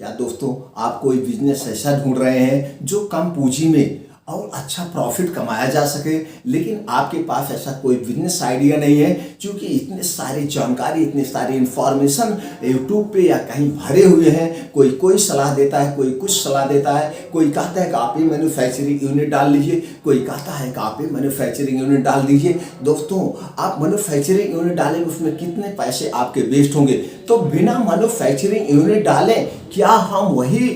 क्या दोस्तों आप कोई बिजनेस ऐसा ढूंढ रहे हैं जो कम पूंजी में और अच्छा प्रॉफिट कमाया जा सके, लेकिन आपके पास ऐसा कोई बिजनेस आइडिया नहीं है क्योंकि इतने सारी जानकारी, इतनी सारी इंफॉर्मेशन यूट्यूब पे या कहीं भरे हुए हैं। कोई सलाह देता है, कोई कुछ सलाह देता है, कोई कहता है कि आप ये मैन्युफैक्चरिंग यूनिट डाल लीजिए, कोई कहता है कि आप ये मैन्युफैक्चरिंग यूनिट डाल दीजिए। दोस्तों आप मैन्युफैक्चरिंग यूनिट डालेंगे उसमें कितने पैसे आपके वेस्ट होंगे, तो बिना मैन्युफैक्चरिंग यूनिट डालें क्या हम वही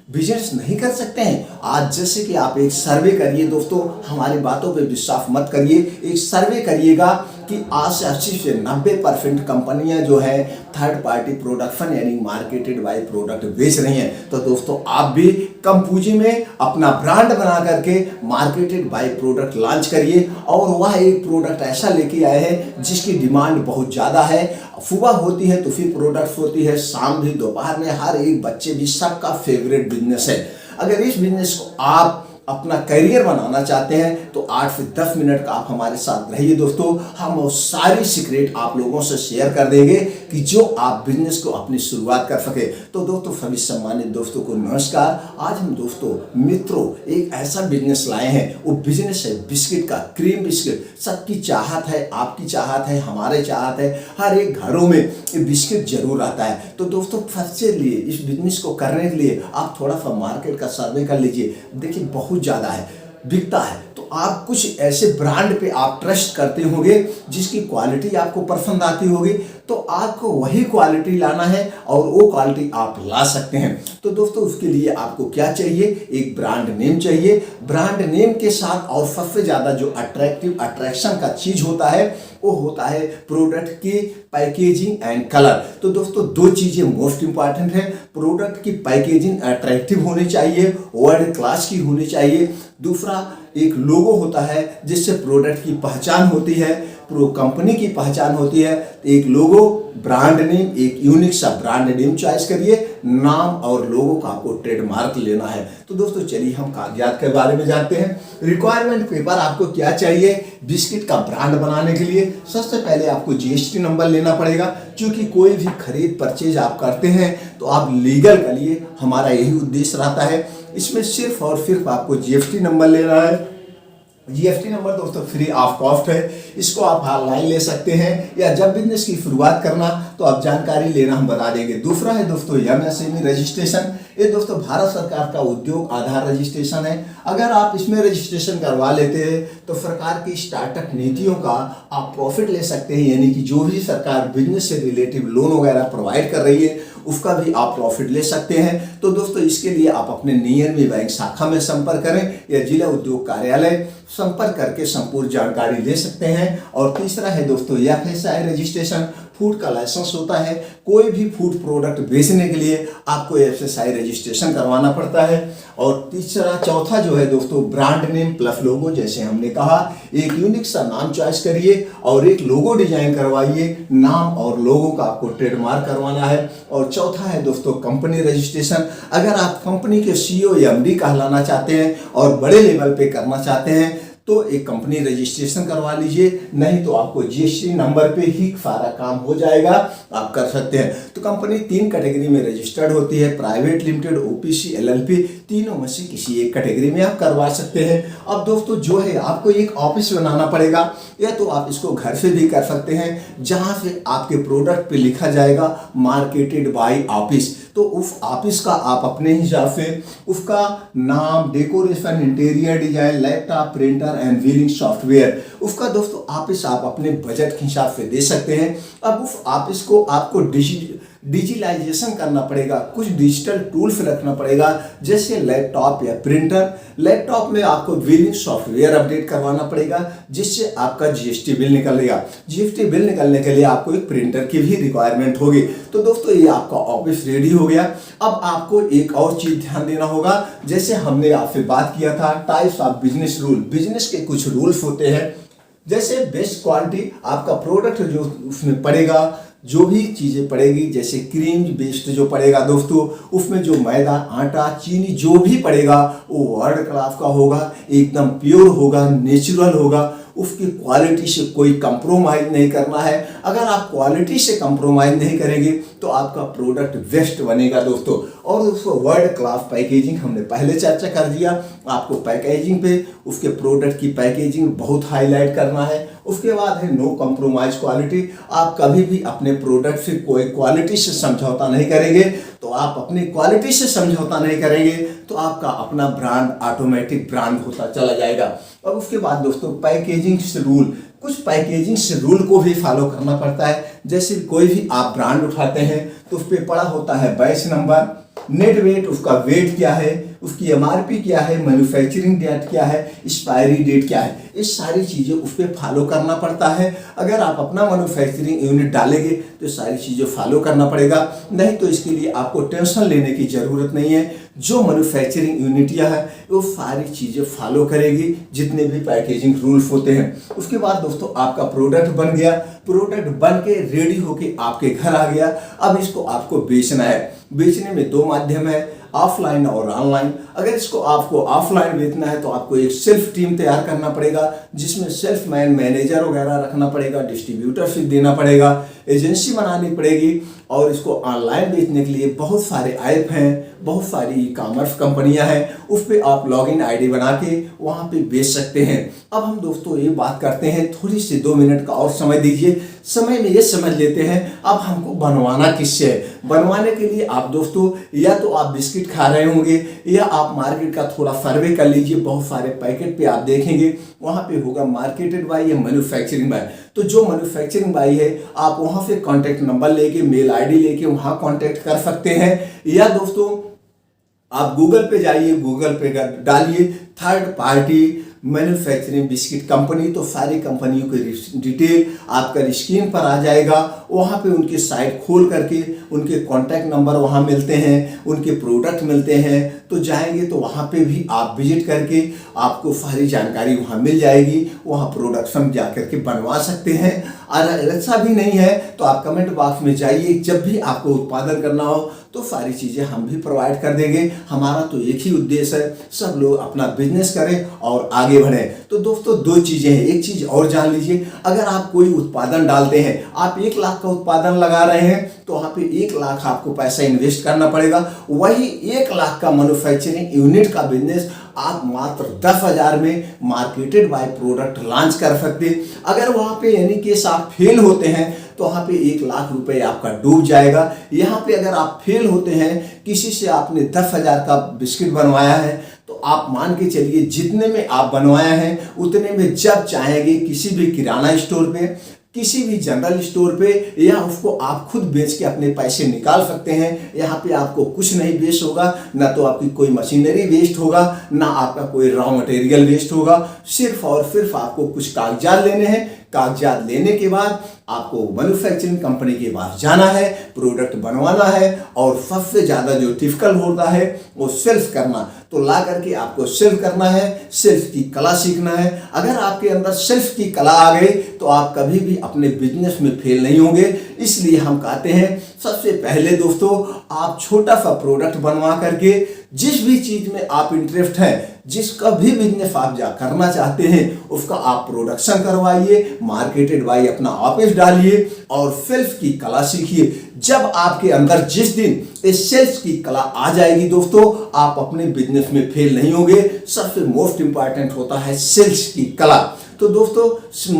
बिजनेस नहीं कर सकते हैं? आज जैसे कि आप एक सर्वे करिए दोस्तों, हमारी बातों पे विश्वास मत करिए, एक सर्वे करिएगा कि आज से 80 से 90% कंपनियां जो है थर्ड पार्टी प्रोडक्शन यानी मार्केटेड बाय प्रोडक्ट बेच रही हैं। तो दोस्तों आप भी कम पूंजी में अपना ब्रांड बना करके मार्केटेड बाय प्रोडक्ट लॉन्च करिए और वह एक प्रोडक्ट ऐसा लेके आए हैं जिसकी डिमांड बहुत ज़्यादा है। सुबह होती है तो फिर प्रोडक्ट्स होती है, शाम भी, दोपहर में, हर एक बच्चे भी सबका फेवरेट बिजनेस है। अगर इस बिजनेस को आप अपना करियर बनाना चाहते हैं तो 8 से 10 मिनट का आप हमारे साथ रहिए दोस्तों। हम वो सारी सीक्रेट आप लोगों से शेयर कर देंगे कि जो आप बिजनेस को अपनी शुरुआत कर सके। तो दोस्तों सभी सम्मानित दोस्तों को नमस्कार। आज हम दोस्तों मित्रों एक ऐसा बिजनेस लाए हैं, वो बिजनेस है बिस्किट का, क्रीम बिस्किट। सबकी चाहत है, आपकी चाहत है, हमारे चाहत है, हर एक घरों में ये बिस्किट जरूर आता है। तो दोस्तों सबसे लिए इस बिजनेस को करने के लिए आप थोड़ा सा मार्केट का सर्वे कर लीजिए। देखिए बहुत ज़्यादा है, बिकता है, तो आप कुछ ऐसे ब्रांड पे आप ट्रस्ट करते होंगे जिसकी क्वालिटी आपको पसंद आती होगी, तो आपको वही क्वालिटी लाना है और वो क्वालिटी आप ला सकते हैं। तो दोस्तों उसके लिए आपको क्या चाहिए? एक ब्रांड नेम चाहिए। ब्रांड नेम के साथ और सबसे ज़्यादा जो अट्रैक्शन का चीज़ होता है वो होता है प्रोडक्ट की पैकेजिंग एंड कलर। तो दोस्तों दो चीज़ें मोस्ट इंपॉर्टेंट है। प्रोडक्ट की पैकेजिंग अट्रैक्टिव होनी चाहिए, वर्ल्ड क्लास की होनी चाहिए। दूसरा एक लोगो होता है जिससे प्रोडक्ट की पहचान होती है, कंपनी की पहचान होती है। एक लोगो, ब्रांड नेम, एक यूनिक सा ब्रांड नेम चॉइस करिए। नाम और लोगो का आपको ट्रेडमार्क लेना है। तो दोस्तों चलिए हम कागजात के बारे में जानते हैं। रिक्वायरमेंट पेपर आपको क्या चाहिए बिस्किट का ब्रांड बनाने के लिए? सबसे पहले आपको जीएसटी नंबर लेना पड़ेगा, क्योंकि कोई भी खरीद परचेज आप करते हैं तो आप लीगल करिए, हमारा यही उद्देश्य रहता है। इसमें सिर्फ और सिर्फ आपको जीएसटी नंबर लेना है। जीएसटी नंबर दोस्तों फ्री ऑफ कॉस्ट है, इसको आप ऑनलाइन ले सकते हैं या जब बिजनेस की शुरुआत करना तो आप जानकारी लेना हम बता देंगे। दूसरा है दोस्तों एमएसएमई रजिस्ट्रेशन। ये दोस्तों भारत सरकार का उद्योग आधार रजिस्ट्रेशन है। अगर आप इसमें रजिस्ट्रेशन करवा लेते हैं तो सरकार की स्टार्टअप नीतियों का आप प्रॉफिट ले सकते हैं, यानी कि जो भी सरकार बिजनेस से रिलेटिव लोन वगैरह प्रोवाइड कर रही है उसका भी आप प्रॉफिट ले सकते हैं। तो दोस्तों इसके लिए आप अपने नियर में बैंक शाखा में संपर्क करें या जिला उद्योग कार्यालय संपर्क करके संपूर्ण जानकारी ले सकते हैं। और तीसरा है दोस्तों एफएसआई रजिस्ट्रेशन। फूड का लाइसेंस होता है, कोई भी फूड प्रोडक्ट बेचने के लिए आपको एफएसआई रजिस्ट्रेशन करवाना पड़ता है। और चौथा जो है दोस्तों ब्रांड नेम प्लस लोगो। जैसे हमने कहा एक यूनिक सा नाम चॉइस करिए और एक लोगो डिजाइन करवाइए। नाम और लोगो का आपको ट्रेडमार्क करवाना है। और चौथा है दोस्तों कंपनी रजिस्ट्रेशन। अगर आप कंपनी के सीईओ या एमडी कहलाना चाहते हैं और बड़े लेवल पे करना चाहते हैं तो एक कंपनी रजिस्ट्रेशन करवा लीजिए, नहीं तो आपको जीएसटी नंबर पे ही सारा काम हो जाएगा, आप कर सकते हैं। तो कंपनी 3 कैटेगरी में रजिस्टर्ड होती है, प्राइवेट लिमिटेड, ओपीसी, एलएलपी। तीनों में से किसी एक कैटेगरी में आप करवा सकते हैं। अब दोस्तों जो है आपको एक ऑफिस बनाना पड़ेगा, या तो आप इसको घर से भी कर सकते हैं जहां से आपके प्रोडक्ट पे लिखा जाएगा मार्केटेड बाय ऑफिस। तो उस ऑफिस का आप अपने हिसाब से उसका नाम, decoration, interior design, laptop, printer and wheeling software, उसका दोस्तों ऑफिस आप अपने बजट के हिसाब से दे सकते हैं। अब उस ऑफिस को आपको डिजिटलाइजेशन करना पड़ेगा, कुछ डिजिटल टूल्स रखना पड़ेगा जैसे लैपटॉप या प्रिंटर। लैपटॉप में आपको व्हीलिंग सॉफ्टवेयर अपडेट करवाना पड़ेगा जिससे आपका जीएसटी बिल निकलेगा। जीएसटी बिल निकलने के लिए आपको एक प्रिंटर की भी रिक्वायरमेंट होगी। तो दोस्तों ये आपका ऑफिस रेडी हो गया। अब आपको एक और चीज ध्यान देना होगा, जैसे हमने आपसे बात किया था types of business rule. Business के कुछ रूल्स होते हैं, जैसे बेस्ट क्वालिटी आपका प्रोडक्ट जो उसमें पड़ेगा, जो भी चीज़ें पड़ेगी, जैसे क्रीम बेस्ड जो पड़ेगा दोस्तों, उसमें जो मैदा, आटा, चीनी जो भी पड़ेगा वो वर्ल्ड क्लास का होगा, एकदम प्योर होगा, नेचुरल होगा। उसकी क्वालिटी से कोई कंप्रोमाइज़ नहीं करना है। अगर आप क्वालिटी से कंप्रोमाइज़ नहीं करेंगे तो आपका प्रोडक्ट वेस्ट बनेगा दोस्तों। और उसको वर्ल्ड क्लास पैकेजिंग हमने पहले चर्चा कर दिया। आपको पैकेजिंग पे उसके प्रोडक्ट की पैकेजिंग बहुत हाईलाइट करना है। उसके बाद है नो कॉम्प्रोमाइज क्वालिटी। आप कभी भी अपने प्रोडक्ट से कोई क्वालिटी से समझौता नहीं करेंगे। तो आप अपनी क्वालिटी से समझौता नहीं करेंगे तो आपका अपना ब्रांड ऑटोमेटिक ब्रांड होता चला जाएगा। और उसके बाद दोस्तों पैकेजिंग से रूल, कुछ पैकेजिंग से रूल को भी फॉलो करना पड़ता है। जैसे कोई भी आप ब्रांड उठाते हैं तो उस पर पड़ा होता है बैच नंबर, नेट वेट, उसका वेट क्या है, उसकी एमआरपी क्या है, मैन्युफैक्चरिंग डेट क्या है, एक्सपायरी डेट क्या है, इस सारी चीज़ें उस पर फॉलो करना पड़ता है। अगर आप अपना मैन्युफैक्चरिंग यूनिट डालेंगे तो सारी चीज़ें फॉलो करना पड़ेगा, नहीं तो इसके लिए आपको टेंशन लेने की ज़रूरत नहीं है। जो मैन्युफैक्चरिंग यूनिटियाँ हैं वो सारी चीज़ें फॉलो करेगी जितने भी पैकेजिंग रूल्स होते हैं। उसके बाद दोस्तों आपका प्रोडक्ट बन गया, प्रोडक्ट बन के रेडी होके आपके घर आ गया। अब इसको आपको बेचना है। बेचने में दो माध्यम है, ऑफलाइन और ऑनलाइन। अगर इसको आपको ऑफलाइन बेचना है तो आपको एक सेल्फ टीम तैयार करना पड़ेगा, जिसमें सेल्फ मैनेजर वगैरह रखना पड़ेगा, डिस्ट्रीब्यूटरशिप देना पड़ेगा, एजेंसी बनानी पड़ेगी। और इसको ऑनलाइन बेचने के लिए बहुत सारे ऐप हैं, बहुत सारी ई कॉमर्स कंपनियां हैं, उस पर आप लॉगिन आईडी बना के वहाँ पे बेच सकते हैं। अब हम दोस्तों ये बात करते हैं, थोड़ी सी 2 मिनट का और समय दीजिए। समय में ये समझ लेते हैं अब हमको बनवाना किससे है। बनवाने के लिए आप दोस्तों या तो आप बिस्किट खा रहे होंगे या आप मार्केट का थोड़ा सर्वे कर लीजिए। बहुत सारे पैकेट पे आप देखेंगे वहाँ पे होगा मार्केटेड बाय या मैन्युफैक्चरिंग बाय। तो जो मैन्युफैक्चरिंग बाय है आप वहाँ से कॉन्टैक्ट नंबर लेके, मेल आईडी लेके वहाँ कॉन्टैक्ट कर सकते हैं। या दोस्तों आप गूगल पे जाइए, गूगल पे डालिए third party manufacturing biscuit company, तो सारी कंपनियों की डिटेल आपका स्क्रीन पर आ जाएगा। वहाँ पे उनकी साइट खोल करके उनके कॉन्टैक्ट नंबर वहाँ मिलते हैं, उनके प्रोडक्ट मिलते हैं। तो जाएंगे तो वहाँ पे भी आप विजिट करके आपको सारी जानकारी वहाँ मिल जाएगी। वहाँ प्रोडक्शन जा करके बनवा सकते हैं। और ऐसा भी नहीं है तो आप कमेंट बॉक्स में जाइए, जब भी आपको उत्पादन करना हो तो सारी चीज़ें हम भी प्रोवाइड कर देंगे। हमारा तो एक ही उद्देश्य है, सब लोग अपना बिजनेस करें और आगे बढ़ें। तो दोस्तों 2 चीज़ें हैं। एक चीज़ और जान लीजिए, अगर आप कोई उत्पादन डालते हैं, आप 1 लाख का उत्पादन लगा रहे हैं तो वहाँ पे 1 लाख आपको पैसा इन्वेस्ट करना पड़ेगा। वही 1 लाख का मैन्युफैक्चरिंग यूनिट का बिजनेस आप मात्र 10,000 में मार्केटेड बाय प्रोडक्ट लॉन्च कर सकते। अगर वहाँ पे यानी केस आप फेल होते हैं तो वहाँ पे 1 लाख रुपए आपका डूब जाएगा। यहाँ पे अगर आप फेल होते हैं, किसी से आपने 10,000 का बिस्किट बनवाया है, तो आप मान के चलिए जितने में आप बनवाया है उतने में जब चाहेंगे किसी भी किराना स्टोर पे, किसी भी जनरल स्टोर पे, या उसको आप खुद बेच के अपने पैसे निकाल सकते हैं। यहाँ पे आपको कुछ नहीं वेस्ट होगा, ना तो आपकी कोई मशीनरी वेस्ट होगा, ना आपका कोई रॉ मटेरियल वेस्ट होगा। सिर्फ और सिर्फ आपको कुछ कागजात लेने हैं। कागजात लेने के बाद आपको मैन्युफैक्चरिंग कंपनी के पास जाना है, प्रोडक्ट बनवाना है। और सबसे ज़्यादा जो डिफिकल्ट होता है वो सेल्फ करना। तो ला करके आपको सेल्फ करना है, सेल्फ की कला सीखना है। अगर आपके अंदर सेल्फ की कला आ गई तो आप कभी भी अपने बिजनेस में फेल नहीं होंगे। इसलिए हम कहते हैं सबसे पहले दोस्तों आप छोटा सा प्रोडक्ट बनवा करके जिस भी चीज़ में आप इंटरेस्ट हैं, जिसका भी बिजनेस आप जा करना चाहते हैं, उसका आप प्रोडक्शन करवाइए, मार्केटेड बाय अपना ऑफिस डालिए और सेल्फ की कला सीखिए। जब आपके अंदर जिस दिन इस सेल्फ की कला आ जाएगी दोस्तों, आप अपने बिजनेस में फेल नहीं होंगे। सबसे मोस्ट इंपॉर्टेंट होता है सेल्स की कला। तो दोस्तों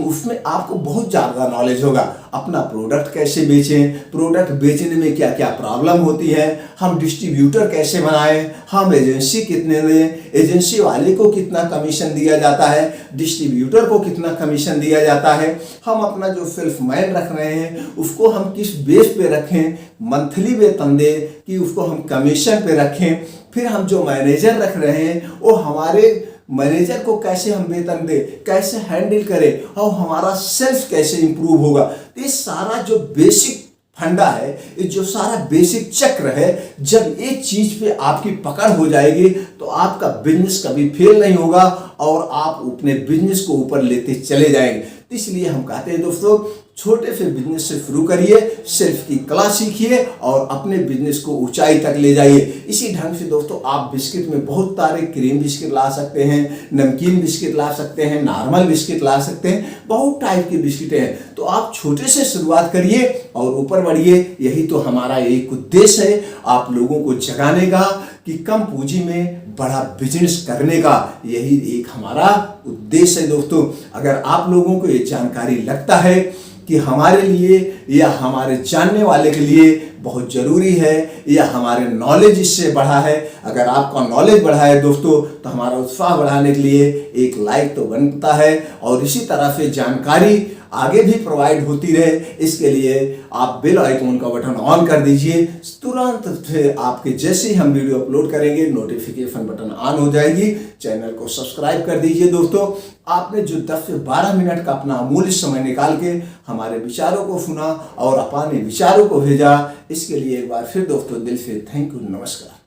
उसमें आपको बहुत ज़्यादा नॉलेज होगा। अपना प्रोडक्ट कैसे बेचें, प्रोडक्ट बेचने में क्या क्या प्रॉब्लम होती है, हम डिस्ट्रीब्यूटर कैसे बनाएं, हम एजेंसी कितने दें, एजेंसी वाले को कितना कमीशन दिया जाता है, डिस्ट्रीब्यूटर को कितना कमीशन दिया जाता है, हम अपना जो सेल्समैन रख रहे हैं उसको हम किस बेस पे रखें, मंथली वेतन दें कि उसको हम कमीशन पे रखें। फिर हम जो मैनेजर रख रहे हैं वो हमारे मैनेजर को कैसे हम वेतन दें, कैसे हैंडल करें और हमारा सेल्स कैसे इंप्रूव होगा। तो ये सारा जो बेसिक फंडा है, ये जो सारा बेसिक चक्र है, जब एक चीज पे आपकी पकड़ हो जाएगी तो आपका बिजनेस कभी फेल नहीं होगा और आप अपने बिजनेस को ऊपर लेते चले जाएंगे। इसलिए हम कहते हैं दोस्तों छोटे से बिजनेस से शुरू करिए, सेल्फ की कला सीखिए और अपने बिजनेस को ऊंचाई तक ले जाइए। इसी ढंग से दोस्तों आप बिस्किट में बहुत सारे क्रीम बिस्किट ला सकते हैं, नमकीन बिस्किट ला सकते हैं, नॉर्मल बिस्किट ला सकते हैं, बहुत टाइप के बिस्किट हैं। तो आप छोटे से शुरुआत करिए और ऊपर बढ़िए। यही तो हमारा एक उद्देश्य है, आप लोगों को जगाने का कि कम पूंजी में बड़ा बिजनेस करने का, यही एक हमारा उद्देश्य है दोस्तों। अगर आप लोगों को ये जानकारी लगता है कि हमारे लिए या हमारे जानने वाले के लिए बहुत ज़रूरी है या हमारे नॉलेज इससे बढ़ा है, अगर आपका नॉलेज बढ़ा है दोस्तों, तो हमारा उत्साह बढ़ाने के लिए एक लाइक तो बनता है और इसी तरह से जानकारी आगे भी प्रोवाइड होती रहे, इसके लिए आप बेल आइकॉन का बटन ऑन कर दीजिए। तुरंत फिर आपके जैसे ही हम वीडियो अपलोड करेंगे नोटिफिकेशन बटन ऑन हो जाएगी। चैनल को सब्सक्राइब कर दीजिए दोस्तों। आपने जो 10 से 12 मिनट का अपना अमूल्य समय निकाल के हमारे विचारों को सुना और अपने विचारों को भेजा, इसके लिए एक बार फिर दोस्तों दिल से थैंक यू, नमस्कार।